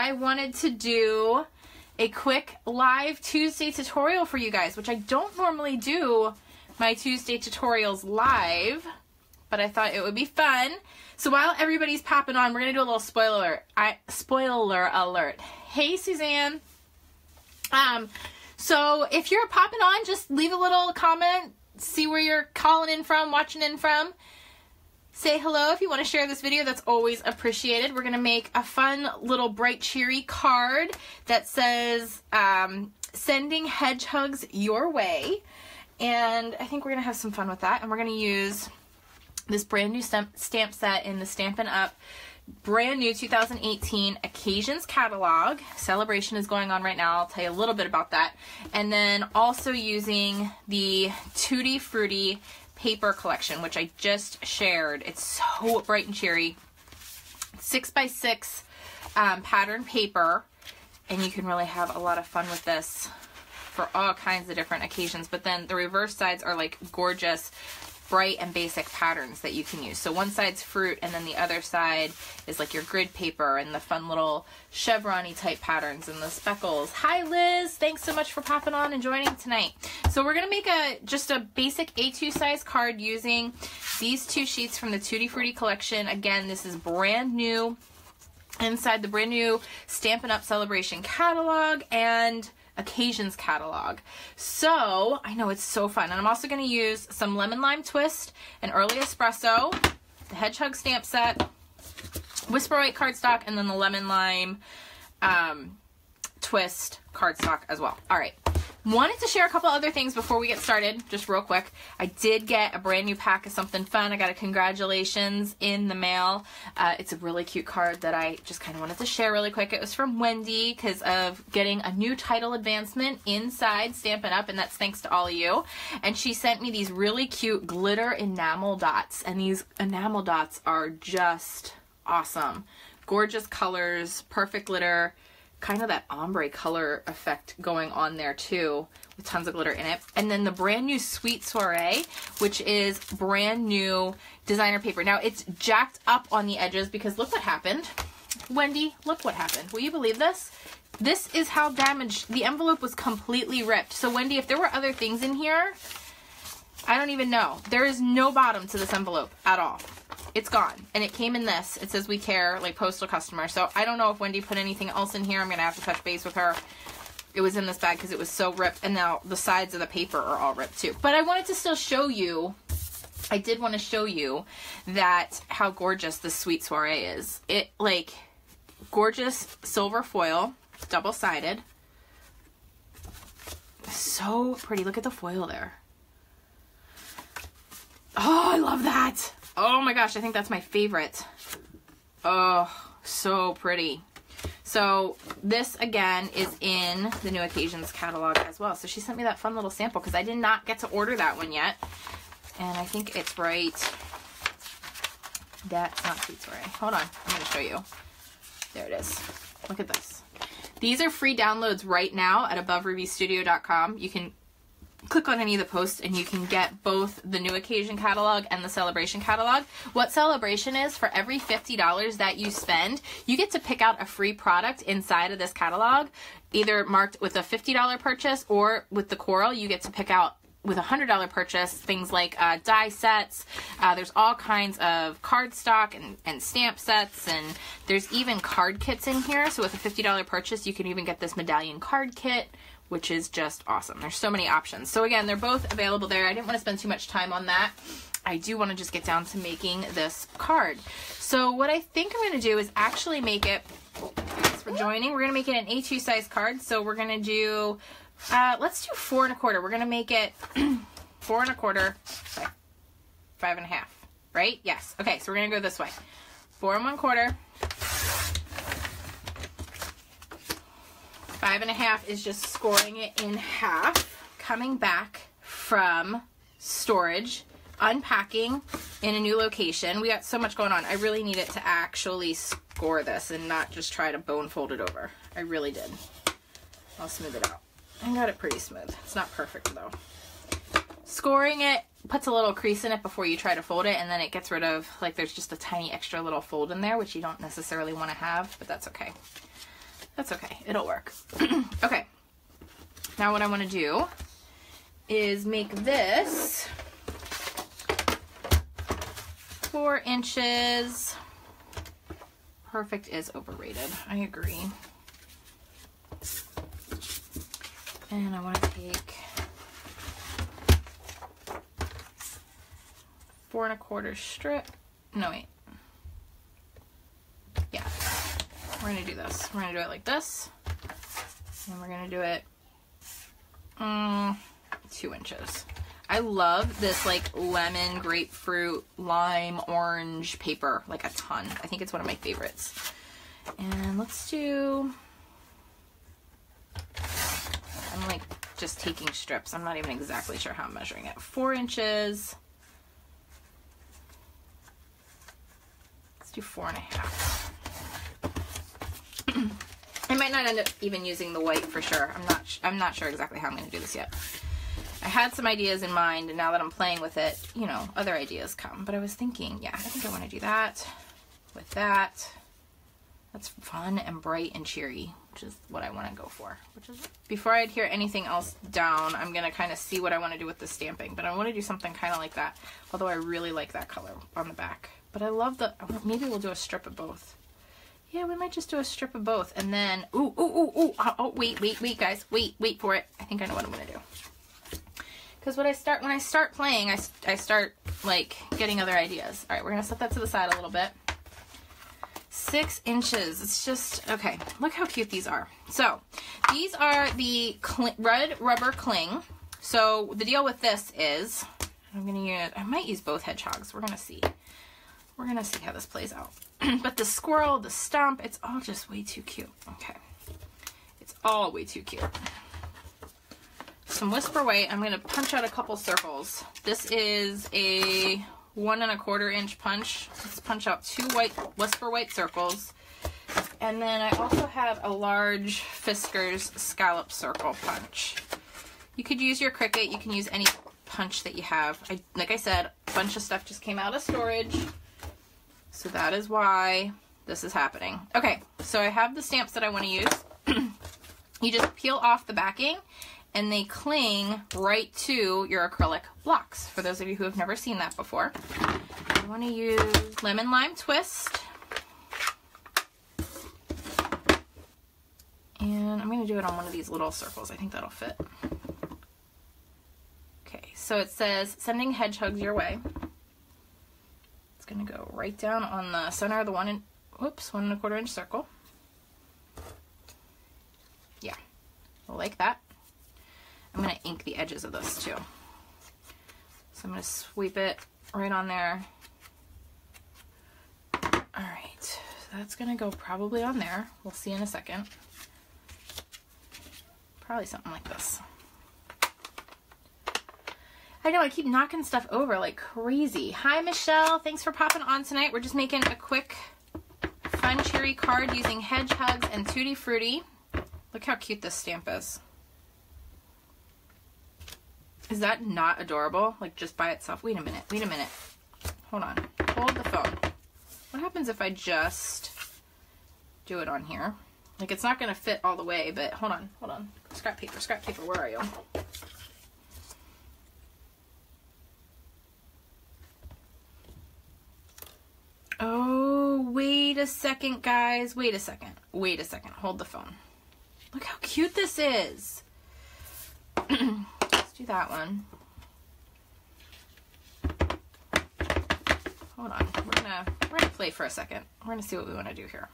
I wanted to do a quick live Tuesday tutorial for you guys, which I don't normally do my Tuesday tutorials live, but I thought it would be fun. So while everybody's popping on, we're going to do a little spoiler alert. Hey, Suzanne. So if you're popping on, just leave a little comment, see where you're calling in from, watching in from. Say hello if you want to share this video. That's always appreciated. We're going to make a fun little bright cheery card that says sending HedgeHugs your way. And I think we're going to have some fun with that. And we're going to use this brand new stamp set in the Stampin' Up! Brand new 2018 Occasions catalog. SaleABration is going on right now. I'll tell you a little bit about that. And then also using the TuttiFruiti paper collection, which I just shared. It's so bright and cheery. 6x6 pattern paper, and you can really have a lot of fun with this for all kinds of different occasions. But then the reverse sides are like gorgeous, bright and basic patterns that you can use. So one side's fruit, and then the other side is like your grid paper and the fun little chevron-y type patterns and the speckles. Hi Liz, thanks so much for popping on and joining tonight. So we're gonna make just a basic A2 size card using these two sheets from the TuttiFruiti collection. Again, this is brand new inside the brand new Stampin' Up! SaleABration catalog and Occasions catalog. So I know it's so fun, and I'm also going to use some lemon lime twist, an early espresso, the HedgeHug stamp set, Whisper White cardstock, and then the lemon lime twist cardstock as well. All right, wanted to share a couple other things before we get started, just real quick. I did get a brand new pack of something fun. I got a congratulations in the mail. It's a really cute card that I just kind of wanted to share really quick. It was from Wendy because of getting a new title advancement inside Stampin' Up! And that's thanks to all of you. And she sent me these really cute glitter enamel dots, and these enamel dots are just awesome. Gorgeous colors, perfect glitter, kind of that ombre color effect going on there too, with tons of glitter in it. And then the brand new Sweet Soiree, which is brand new designer paper. Now it's jacked up on the edges because look what happened. Wendy, look what happened. Will you believe this? This is how damaged the envelope was. Completely ripped. So Wendy, if there were other things in here, I don't even know. There is no bottom to this envelope at all. It's gone. And it came in this. It says we care, like postal customer. So I don't know if Wendy put anything else in here. I'm going to have to touch base with her. It was in this bag because it was so ripped. And now the sides of the paper are all ripped too. But I wanted to still show you, I did want to show you that how gorgeous this Sweet Soiree is. It like gorgeous silver foil, double-sided. So pretty. Look at the foil there. Oh, I love that. Oh my gosh, I think that's my favorite. Oh, so pretty. So this again is in the new Occasions catalog as well. So she sent me that fun little sample because I did not get to order that one yet. And I think it's right. That's not Sweet Soiree. Hold on, I'm going to show you. There it is. Look at this. These are free downloads right now at aboverubystudio.com. You can click on any of the posts and you can get both the new Occasion catalog and the SaleABration catalog. What SaleABration is, for every $50 that you spend, you get to pick out a free product inside of this catalog, either marked with a $50 purchase, or with the Coral, you get to pick out with a $100 purchase, things like die sets. There's all kinds of cardstock and stamp sets, and there's even card kits in here. So with a $50 purchase, you can even get this medallion card kit, which is just awesome. There's so many options. So again, they're both available there. I didn't want to spend too much time on that. I do want to just get down to making this card. So what I think I'm going to do is actually make it, thanks for joining, we're going to make it an A2 size card. So we're going to do, let's do 4 1/4. We're going to make it 4 1/4 by 5.5, right? Yes. Okay, so we're going to go this way. 4 1/4. 5.5 is just scoring it in half, coming back from storage, unpacking in a new location. We got so much going on. I really needed to actually score this and not just try to bone fold it over. I really did. I'll smooth it out. I got it pretty smooth. It's not perfect though. Scoring it puts a little crease in it before you try to fold it, and then it gets rid of, like, there's just a tiny extra little fold in there, which you don't necessarily want to have, but that's okay. That's okay, it'll work. Okay, now what I want to do is make this 4 inches. Perfect is overrated, I agree. And I want to take 4 1/4 strip. No, wait. Yeah. We're going to do this. We're going to do it like this. And we're going to do it 2 inches. I love this like lemon, grapefruit, lime, orange paper, like a ton. I think it's one of my favorites. And let's do, I'm like just taking strips. I'm not even exactly sure how I'm measuring it. 4 inches. Let's do 4 1/2. I might not end up even using the white for sure. I'm not sure exactly how I'm going to do this yet. I had some ideas in mind, and now that I'm playing with it, you know, other ideas come. But I was thinking, yeah, I think I want to do that with that. That's fun and bright and cheery, which is what I want to go for. Before I adhere anything else down, I'm going to kind of see what I want to do with the stamping. But I want to do something kind of like that, although I really like that color on the back. But I love the, maybe we'll do a strip of both. Yeah, we might just do a strip of both. And then, oh, wait, guys. Wait for it. I think I know what I'm going to do. Because when I start playing, I start like getting other ideas. All right, we're going to set that to the side a little bit. 6 inches. It's just, okay, look how cute these are. So these are the red rubber cling. So the deal with this is, I'm going to use, I might use both HedgeHugs. We're going to see. We're going to see how this plays out. But the squirrel, the stump, it's all just way too cute. Okay. It's all way too cute. Some Whisper White. I'm going to punch out a couple circles. This is a 1 1/4 inch punch. Let's punch out 2 Whisper White circles. And then I also have a large Fisker's scallop circle punch. You could use your Cricut. You can use any punch that you have. Like I said, a bunch of stuff just came out of storage. So that is why this is happening. Okay, so I have the stamps that I want to use. You just peel off the backing and they cling right to your acrylic blocks. For those of you who have never seen that before. I want to use Lemon Lime Twist. And I'm going to do it on one of these little circles. I think that'll fit. Okay, so it says, sending HedgeHugs your way. It's going to go right down on the center of the 1 1/4 inch circle. Yeah, like that. I'm going to ink the edges of this too. So I'm going to sweep it right on there. Alright, so that's going to go probably on there. We'll see in a second. Probably something like this. I know, I keep knocking stuff over like crazy. Hi, Michelle. Thanks for popping on tonight. We're just making a quick, fun, cheery card using HedgeHugs and TuttiFruiti. Look how cute this stamp is. Is that not adorable? Like, just by itself? Wait a minute. Wait a minute. Hold on. Hold the phone. What happens if I just do it on here? Like, it's not going to fit all the way, but hold on. Hold on. Scrap paper. Scrap paper. Where are you? Oh, wait a second, guys. Wait a second. Wait a second. Hold the phone. Look how cute this is. Let's do that one. Hold on. We're gonna play for a second. We're gonna see what we want to do here.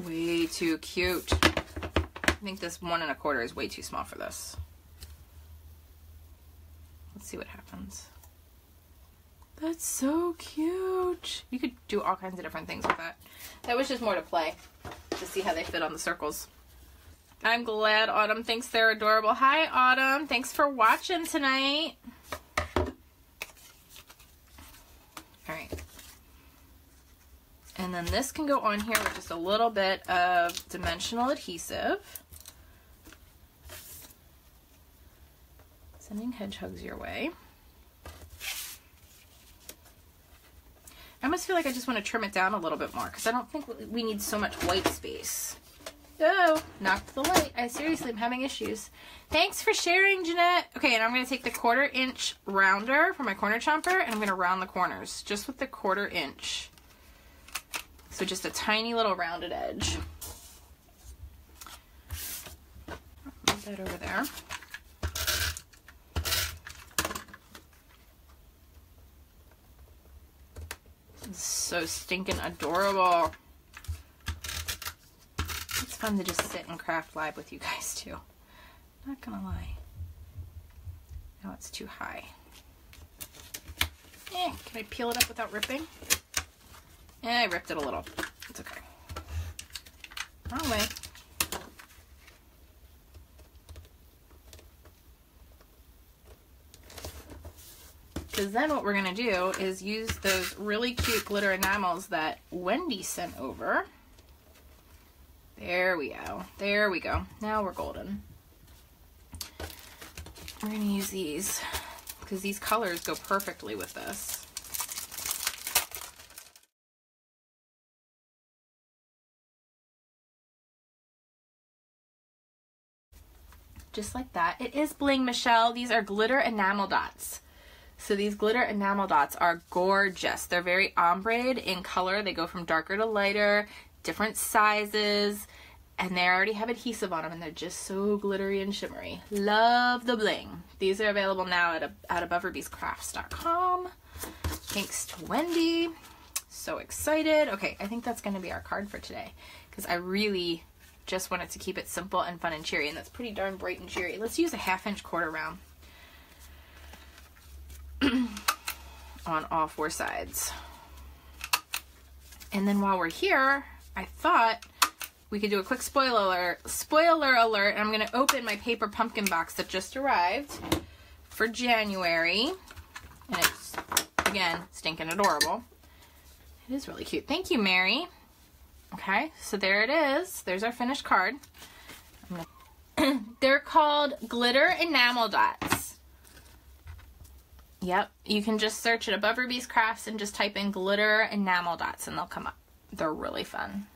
Way too cute. I think this 1 1/4 is way too small for this. Let's see what happens. That's so cute. You could do all kinds of different things with that. That was just more to play, to see how they fit on the circles. I'm glad Autumn thinks they're adorable. Hi, Autumn. Thanks for watching tonight. All right. And then this can go on here with just a little bit of dimensional adhesive. Sending HedgeHugs your way. I almost feel like I just want to trim it down a little bit more because I don't think we need so much white space. Oh, knocked the light. I seriously am having issues. Thanks for sharing, Jeanette. Okay, and I'm going to take the 1/4 inch rounder for my corner chomper, and I'm going to round the corners just with the 1/4 inch. So just a tiny little rounded edge. Move that over there. This is so stinking adorable. It's fun to just sit and craft live with you guys too. Not gonna lie. Now it's too high. Can I peel it up without ripping? I ripped it a little. It's okay. Wrong way. Because then what we're gonna do is use those really cute glitter enamels that Wendy sent over. There we go. There we go. Now we're golden. We're going to use these because these colors go perfectly with this. Just like that. It is bling, Michelle. These are glitter enamel dots. So these glitter enamel dots are gorgeous. They're very ombre in color. They go from darker to lighter, different sizes, and they already have adhesive on them, and they're just so glittery and shimmery. Love the bling. These are available now at AboveHerBeesCrafts.com. Thanks to Wendy. So excited. Okay, I think that's going to be our card for today because I really just wanted to keep it simple and fun and cheery, and that's pretty darn bright and cheery. Let's use a 1/2 inch 1/4 round on all 4 sides. And then while we're here, I thought we could do a quick spoiler alert. I'm going to open my paper pumpkin box that just arrived for January. And it's, again, stinking adorable. It is really cute. Thank you, Mary. Okay, so there it is. There's our finished card. They're called glitter enamel dots. Yep, you can just search at Above Her Bees Crafts and just type in glitter enamel dots and they'll come up. They're really fun.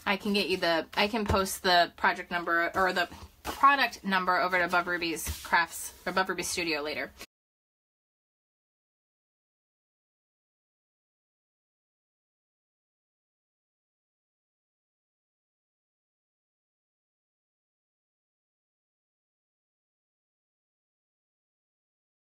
I can get you I can post the project number or the product number over at Above Her Bees Crafts or Above Her Bees Studio later.